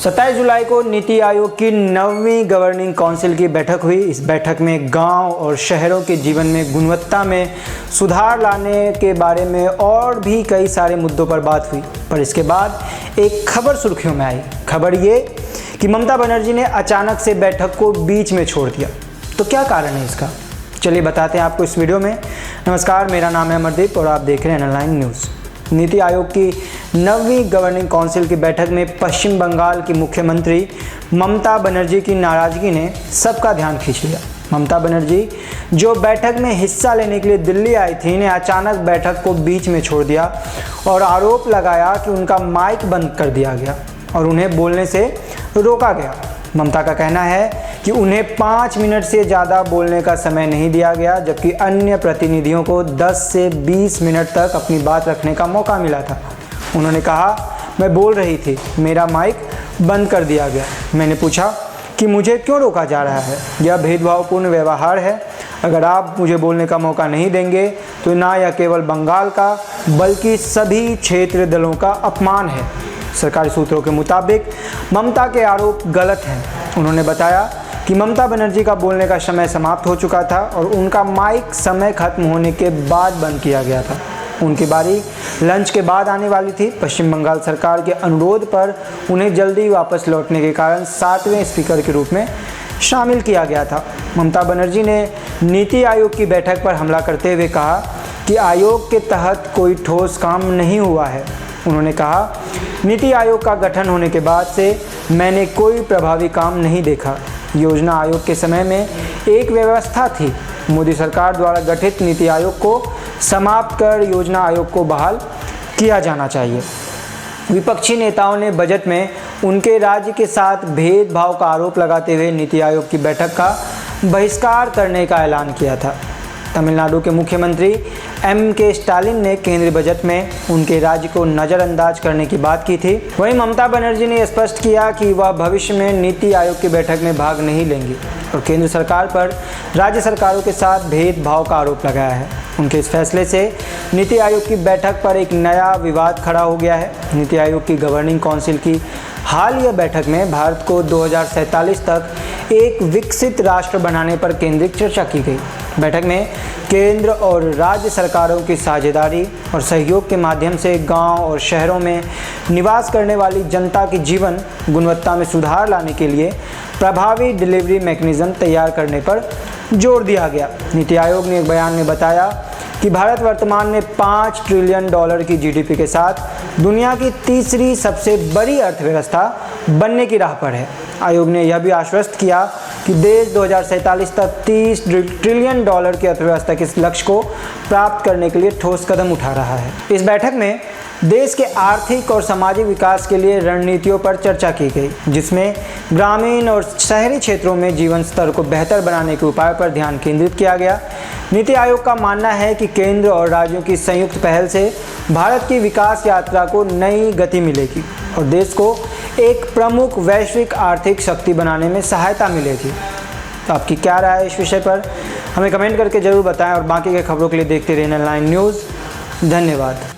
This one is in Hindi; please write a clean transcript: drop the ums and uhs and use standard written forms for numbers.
27 जुलाई को नीति आयोग की 9वीं गवर्निंग काउंसिल की बैठक हुई। इस बैठक में गांव और शहरों के जीवन में गुणवत्ता में सुधार लाने के बारे में और भी कई सारे मुद्दों पर बात हुई। पर इसके बाद एक खबर सुर्खियों में आई। खबर ये कि ममता बनर्जी ने अचानक से बैठक को बीच में छोड़ दिया। तो क्या कारण है इसका, चलिए बताते हैं आपको इस वीडियो में। नमस्कार, मेरा नाम है अमरदीप और आप देख रहे हैं ऑनलाइन न्यूज़। नीति आयोग की 9वीं गवर्निंग काउंसिल की बैठक में पश्चिम बंगाल की मुख्यमंत्री ममता बनर्जी की नाराज़गी ने सबका ध्यान खींच लिया। ममता बनर्जी जो बैठक में हिस्सा लेने के लिए दिल्ली आई थी ने अचानक बैठक को बीच में छोड़ दिया और आरोप लगाया कि उनका माइक बंद कर दिया गया और उन्हें बोलने से रोका गया। ममता का कहना है कि उन्हें 5 मिनट से ज़्यादा बोलने का समय नहीं दिया गया, जबकि अन्य प्रतिनिधियों को 10 से 20 मिनट तक अपनी बात रखने का मौका मिला था। उन्होंने कहा, मैं बोल रही थी, मेरा माइक बंद कर दिया गया। मैंने पूछा कि मुझे क्यों रोका जा रहा है, यह भेदभावपूर्ण व्यवहार है। अगर आप मुझे बोलने का मौका नहीं देंगे तो ना यह केवल बंगाल का बल्कि सभी क्षेत्रीय दलों का अपमान है। सरकारी सूत्रों के मुताबिक ममता के आरोप गलत हैं। उन्होंने बताया कि ममता बनर्जी का बोलने का समय समाप्त हो चुका था और उनका माइक समय खत्म होने के बाद बंद किया गया था। उनकी बारी लंच के बाद आने वाली थी। पश्चिम बंगाल सरकार के अनुरोध पर उन्हें जल्दी वापस लौटने के कारण 7वें स्पीकर के रूप में शामिल किया गया था। ममता बनर्जी ने नीति आयोग की बैठक पर हमला करते हुए कहा कि आयोग के तहत कोई ठोस काम नहीं हुआ है। उन्होंने कहा, नीति आयोग का गठन होने के बाद से मैंने कोई प्रभावी काम नहीं देखा। योजना आयोग के समय में एक व्यवस्था थी। मोदी सरकार द्वारा गठित नीति आयोग को समाप्त कर योजना आयोग को बहाल किया जाना चाहिए। विपक्षी नेताओं ने बजट में उनके राज्य के साथ भेदभाव का आरोप लगाते हुए नीति आयोग की बैठक का बहिष्कार करने का ऐलान किया था। तमिलनाडु के मुख्यमंत्री M.K. स्टालिन ने केंद्रीय बजट में उनके राज्य को नज़रअंदाज करने की बात की थी। वहीं ममता बनर्जी ने स्पष्ट किया कि वह भविष्य में नीति आयोग की बैठक में भाग नहीं लेंगी और केंद्र सरकार पर राज्य सरकारों के साथ भेदभाव का आरोप लगाया है। उनके इस फैसले से नीति आयोग की बैठक पर एक नया विवाद खड़ा हो गया है। नीति आयोग की गवर्निंग काउंसिल की हालिया बैठक में भारत को 2047 तक एक विकसित राष्ट्र बनाने पर केंद्रित चर्चा की गई। बैठक में केंद्र और राज्य सरकारों की साझेदारी और सहयोग के माध्यम से गांव और शहरों में निवास करने वाली जनता की जीवन गुणवत्ता में सुधार लाने के लिए प्रभावी डिलीवरी मैकेनिज्म तैयार करने पर जोर दिया गया। नीति आयोग ने एक बयान में बताया कि भारत वर्तमान में $5 ट्रिलियन की GDP के साथ दुनिया की तीसरी सबसे बड़ी अर्थव्यवस्था बनने की राह पर है। आयोग ने यह भी आश्वस्त किया कि देश 2047 तक $30 ट्रिलियन की अर्थव्यवस्था के इस लक्ष्य को प्राप्त करने के लिए ठोस कदम उठा रहा है। इस बैठक में देश के आर्थिक और सामाजिक विकास के लिए रणनीतियों पर चर्चा की गई, जिसमें ग्रामीण और शहरी क्षेत्रों में जीवन स्तर को बेहतर बनाने के उपाय पर ध्यान केंद्रित किया गया। नीति आयोग का मानना है कि केंद्र और राज्यों की संयुक्त पहल से भारत की विकास यात्रा को नई गति मिलेगी और देश को एक प्रमुख वैश्विक आर्थिक शक्ति बनाने में सहायता मिलेगी। तो आपकी क्या राय है इस विषय पर, हमें कमेंट करके ज़रूर बताएं और बाकी के खबरों के लिए देखते रहें ऑनलाइन न्यूज़। धन्यवाद।